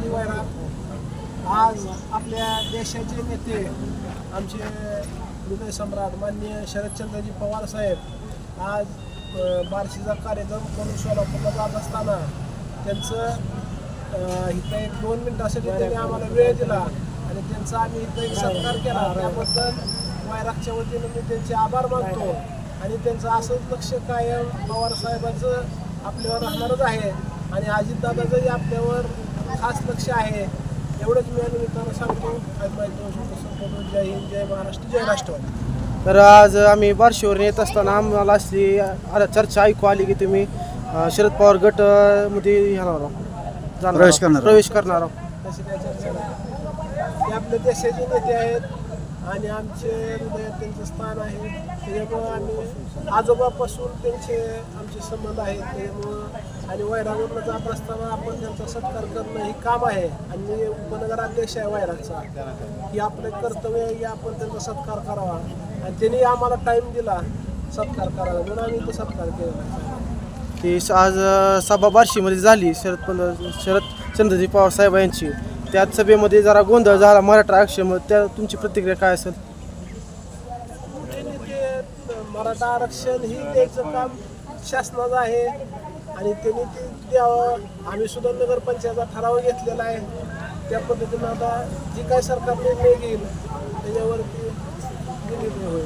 राष्ट्रवादी वैराग आज आपल्या देशाचे नेते आमचे हृदय सम्राट माननीय शरदचंद्रजी पवार साहेब आज बार्शीचा कार्यक्रम करून सोलापूरला जात असताना त्यांचं इथं एक 2 मिनिटासाठी त्यांनी आम्हाला वेळ दिला आणि त्यांचा आम्ही इथं एक सत्कार केला. त्याबद्दल वैरागच्या वतीनं मी त्यांचे आभार मानतो आणि त्यांचं असंच लक्ष कायम पवार साहेबांचं आपल्यावर राहणारच आहे आणि अजितदादाचंही आपल्यावर खास लक्ष आहे. एवढंच मी या निमित्तानं सांगतो. जय हिंद, जय महाराष्ट्र, जय राष्ट्रवादी. तर आज आम्ही बार्शीवरून येत असताना आम्हाला अशी चर्चा ऐकू आली की तुम्ही शरद पवार गट मध्ये प्रवेश करणार आहोत. तशी त्या चर्चा ते आपल्या देशाचे नेते आहेत आणि आमचे हृदयात त्यांचं स्थान आहे. त्याच्यामुळं आम्ही आजोबापासून आमचे संबंध आहेत. त्याच्यामुळं आणि वैरागवरनं जात असताना आपण त्यांचा सत्कार करणं हे काम आहे आणि उपनगराध्यक्ष आहे वैरागचा. ही आपलं कर्तव्य आहे की आपण त्यांचा सत्कार करावा आणि त्यांनी आम्हाला टाईम दिला सत्कार करावा म्हणून आम्ही तो सत्कार केला. ती आज सभा बार्शीमध्ये झाली शरदचंद्रजी पवार साहेब यांची. त्याच सभेमध्ये जरा गोंधळ झाला मराठा आरक्षण. त्या तुमची प्रतिक्रिया काय असेल? मराठा आरक्षण ही द्यायचं काम शासनाचं आहे आणि त्यांनी ते द्यावं. आम्ही सुद्धा नगरपंचायतचा ठराव घेतलेला आहे. त्या पद्धतीनं आता जी काय सरकार निर्णय घेईल त्याच्यावरती निर्णय होईल.